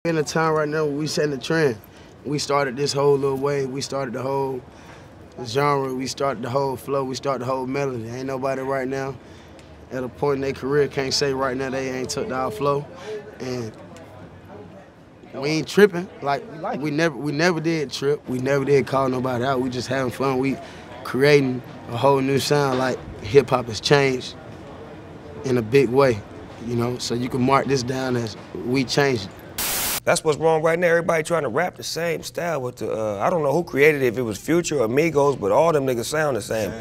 In the time right now, we setting the trend. We started this whole little wave. We started the whole genre. We started the whole flow. We started the whole melody. Ain't nobody right now at a point in their career can't say right now they ain't took our flow. And we ain't tripping. Like we never did trip. We never did call nobody out. We just having fun. We creating a whole new sound. Like hip hop has changed in a big way, you know. So you can mark this down as we changed it. That's what's wrong right now. Everybody trying to rap the same style with the, I don't know who created it, if it was Future or Migos, but all them niggas sound the same. I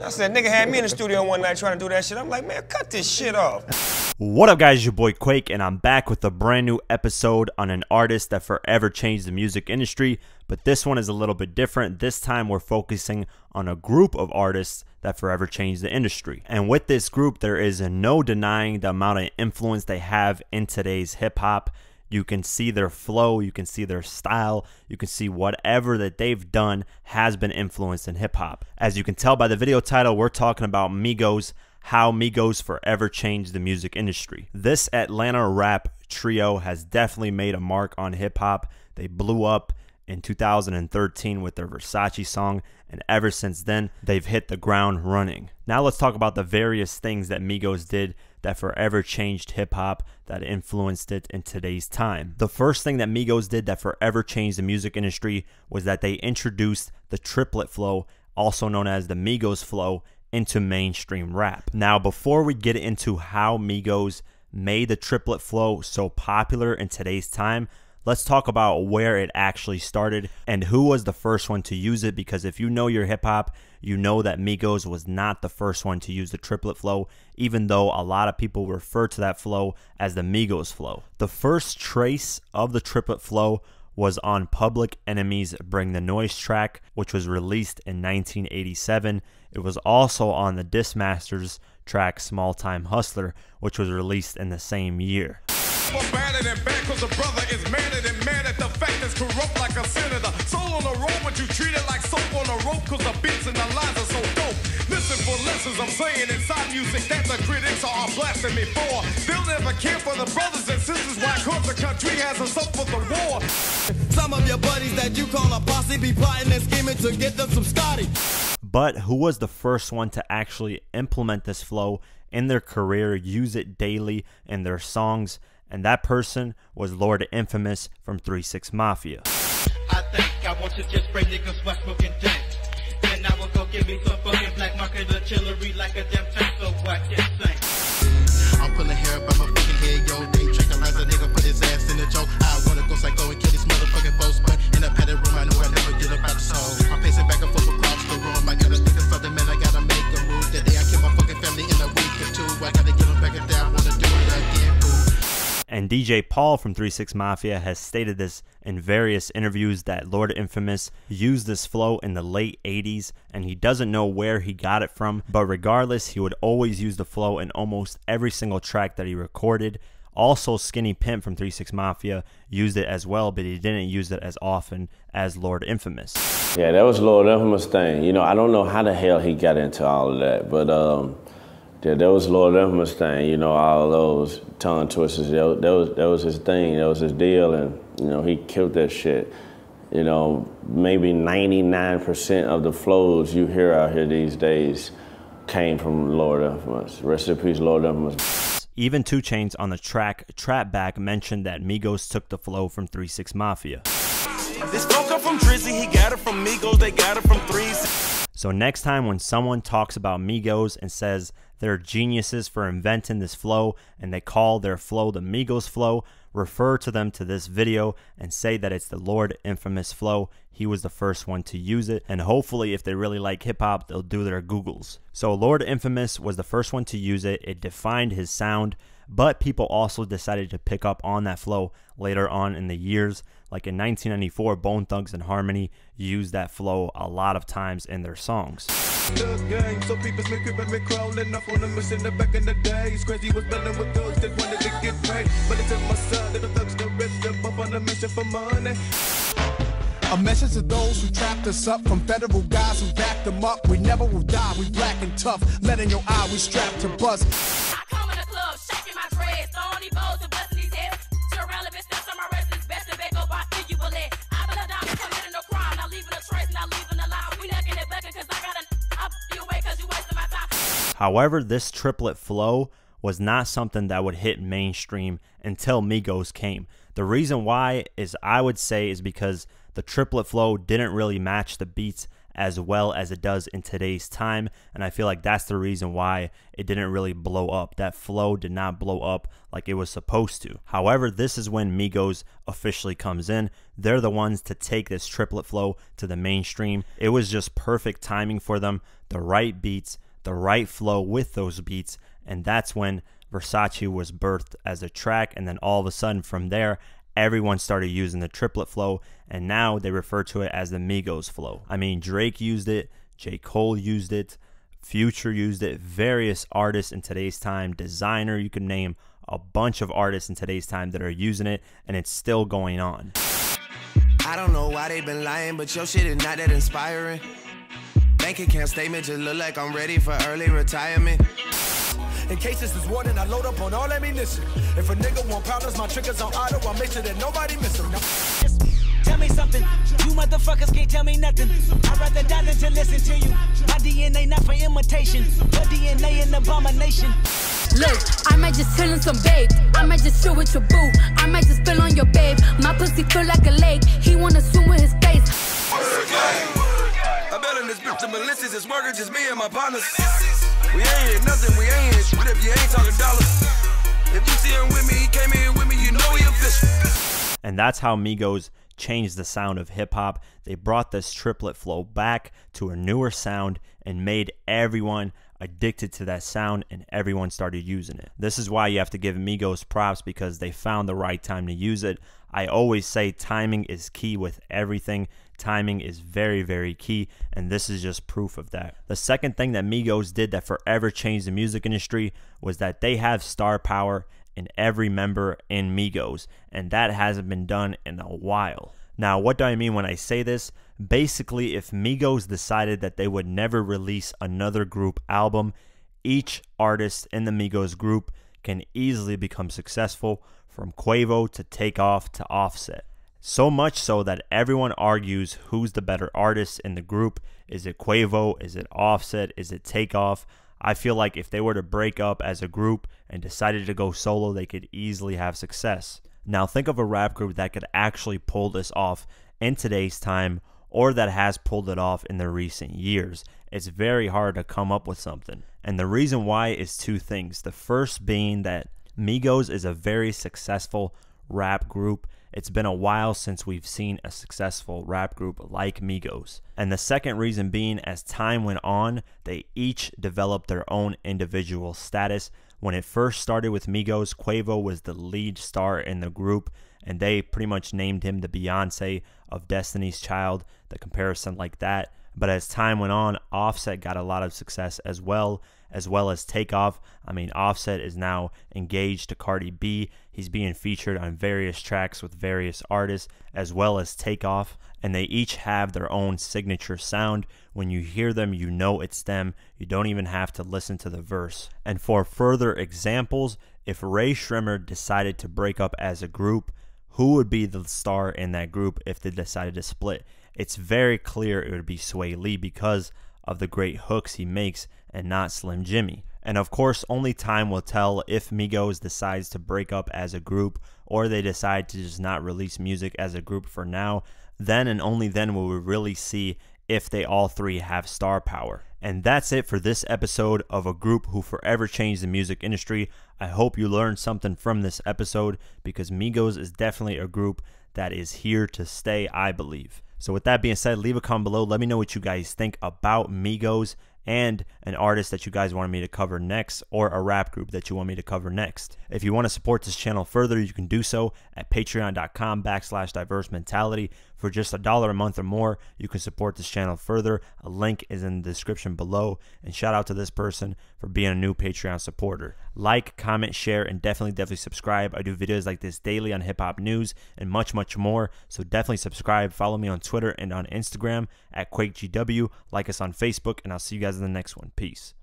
said, nigga had me in the studio one night trying to do that shit. I'm like, man, cut this shit off. What up, guys? Your boy Quake, and I'm back with a brand new episode on an artist that forever changed the music industry. But this one is a little bit different. This time we're focusing on a group of artists that forever changed the industry. And with this group, there is no denying the amount of influence they have in today's hip hop. You can see their flow, you can see their style, you can see whatever that they've done has been influenced in hip hop. As you can tell by the video title, we're talking about Migos, how Migos forever changed the music industry. This Atlanta rap trio has definitely made a mark on hip hop. They blew up in 2013 with their Versace song, and ever since then, they've hit the ground running. Now let's talk about the various things that Migos did that forever changed hip-hop, that influenced it in today's time. The first thing that Migos did that forever changed the music industry was that they introduced the triplet flow, also known as the Migos flow, into mainstream rap. Now, before we get into how Migos made the triplet flow so popular in today's time, let's talk about where it actually started and who was the first one to use it, because if you know your hip-hop, you know that Migos was not the first one to use the triplet flow, even though a lot of people refer to that flow as the Migos flow. The first trace of the triplet flow was on Public Enemy's Bring the Noise track, which was released in 1987. It was also on the Dismasters track Small Time Hustler, which was released in the same year. Badder than bad, cause a brother is madder than mad at the fact that's corrupt like a senator. Soul on the road, but you treat it like soap on a rope, cause the beats and the lines are so dope. Listen for lessons I'm saying inside music that the critics are blasting me for. They'll never care for the brothers and sisters, why cause the country has us up for the war. Some of your buddies that you call a posse be plotting and scheming to get them some Scotty. But who was the first one to actually implement this flow in their career, use it daily in their songs? And that person was Lord Infamous from 3 6 Mafia. I think I want to just spray niggas Westbrook and Dank. Then I will go give me some fucking black market artillery like a damn tank, so I can sing. I'm pulling hair by my fucking head, yo. They tranquilize a nigga, put his ass in the choke. I wanna go psycho and kill this motherfucking folks, but in a padded room, I know I never get about the soul. I'm pacing back and forth across the room. I gotta think of something, man. I gotta make a move. That day I kill my fucking family in a week or two. I gotta get them back and down. Wanna do it again, fool. And DJ Paul from 3 6 Mafia has stated this in various interviews that Lord Infamous used this flow in the late 80s, and he doesn't know where he got it from, but regardless, he would always use the flow in almost every single track that he recorded. Also, Skinny Pimp from 3 6 Mafia used it as well, but he didn't use it as often as Lord Infamous. Yeah, that was Lord Infamous thing. You know, I don't know how the hell he got into all of that, but yeah, that was Lord Infamous thing, you know, all those tongue twisters, that was his thing, that was his deal, and, you know, he killed that shit. You know, maybe 99% of the flows you hear out here these days came from Lord Infamous. Rest in peace, Lord Infamous. Even 2 Chainz on the track Trap Back mentioned that Migos took the flow from 3 6 Mafia. This flow come from Drizzy, he got it from Migos, they got it from 3 6. So next time when someone talks about Migos and says they're geniuses for inventing this flow and they call their flow the Migos flow, refer to them to this video and say that it's the Lord Infamous flow. He was the first one to use it, and hopefully if they really like hip-hop, they'll do their Googles. So Lord Infamous was the first one to use it. It defined his sound, but people also decided to pick up on that flow later on in the years. Like in 1994, Bone Thugs and Harmony used that flow a lot of times in their songs. So people crawling up on the mission back in the days. Crazy was building with thugs that wanted to get paid. But it's my son, little thugs the rest of up on the mission for money. A message to those who trapped us up, from federal guys who backed them up. We never will die, we black and tough. Let in your eye, we strapped to bust. I come in the club, shaking my dreads, throwing these bows and busting these heads. Irrelevant steps on my wrist, it's best to back up, I think you will let. I been a dime, committing no crime, not leaving a trace, not leaving a line. We knocking it back, cause I got I'll you away cause you wasting my time. However, this triplet flow was not something that would hit mainstream until Migos came. The reason why is, I would say, is because the triplet flow didn't really match the beats as well as it does in today's time, and I feel like that's the reason why it didn't really blow up. That flow did not blow up like it was supposed to. However, this is when Migos officially comes in. They're the ones to take this triplet flow to the mainstream. It was just perfect timing for them, the right beats, the right flow with those beats, and that's when Versace was birthed as a track, and then all of a sudden from there, everyone started using the triplet flow, and now they refer to it as the Migos flow. I mean, Drake used it, J. Cole used it, Future used it, various artists in today's time, Designer, you can name a bunch of artists in today's time that are using it, and it's still going on. I don't know why they been lying, but your shit is not that inspiring. Bank account statement just look like I'm ready for early retirement. In case this is warning, I load up on all ammunition. If a nigga want problems, my triggers on auto. I'll make sure that nobody miss them. Tell me something, you motherfuckers can't tell me nothing. I'd rather die than to listen to you. My DNA not for imitation, your DNA an abomination. Look, I might just chill in some babe. I might just chill with your boo. I might just spill on your babe. My pussy feel like a lake. He wanna swim with his face. I bet in this bitch the Melissa's is working, just me and my partners. We ain't hit nothing, we ain't hit shit if you ain't talking dollars. If you see him with me, he came in with me, you know he official. And that's how Migos changed the sound of hip-hop. They brought this triplet flow back to a newer sound and made everyone addicted to that sound, and everyone started using it. This is why you have to give Migos props, because they found the right time to use it. I always say timing is key with everything. Timing is very, very key, and this is just proof of that. The second thing that Migos did that forever changed the music industry was that they have star power in every member in Migos, and that hasn't been done in a while. Now, what do I mean when I say this? Basically, if Migos decided that they would never release another group album, each artist in the Migos group can easily become successful, from Quavo to Takeoff to Offset. So much so that everyone argues who's the better artist in the group. Is it Quavo? Is it Offset? Is it Takeoff? I feel like if they were to break up as a group and decided to go solo, they could easily have success. Now think of a rap group that could actually pull this off in today's time, or that has pulled it off in the recent years. It's very hard to come up with something. And the reason why is two things. The first being that Migos is a very successful rap group. It's been a while since we've seen a successful rap group like Migos. And the second reason being, as time went on, they each developed their own individual status. When it first started with Migos, Quavo was the lead star in the group, and they pretty much named him the Beyonce of Destiny's Child, the comparison like that. But as time went on, Offset got a lot of success as well as Takeoff. I mean, Offset is now engaged to Cardi B. He's being featured on various tracks with various artists, as well as Takeoff. And they each have their own signature sound. When you hear them, you know it's them. You don't even have to listen to the verse. And for further examples, if Ray Shrimmer decided to break up as a group, who would be the star in that group if they decided to split? It's very clear it would be Sway Lee, because of the great hooks he makes, and not Slim Jimmy. And of course, only time will tell if Migos decides to break up as a group, or they decide to just not release music as a group for now. Then and only then will we really see if they all three have star power. And that's it for this episode of a group who forever changed the music industry. I hope you learned something from this episode, because Migos is definitely a group that is here to stay, I believe. So with that being said, leave a comment below. Let me know what you guys think about Migos and an artist that you guys want me to cover next, or a rap group that you want me to cover next. If you want to support this channel further, you can do so at patreon.com/diverse mentality. For For just $1 a month or more, you can support this channel further. A link is in the description below. And shout out to this person for being a new Patreon supporter. Like, comment, share, and definitely subscribe. I do videos like this daily on hip-hop news and much more. So definitely subscribe. Follow me on Twitter and on Instagram at QuakeGW. Like us on Facebook, and I'll see you guys in the next one. Peace.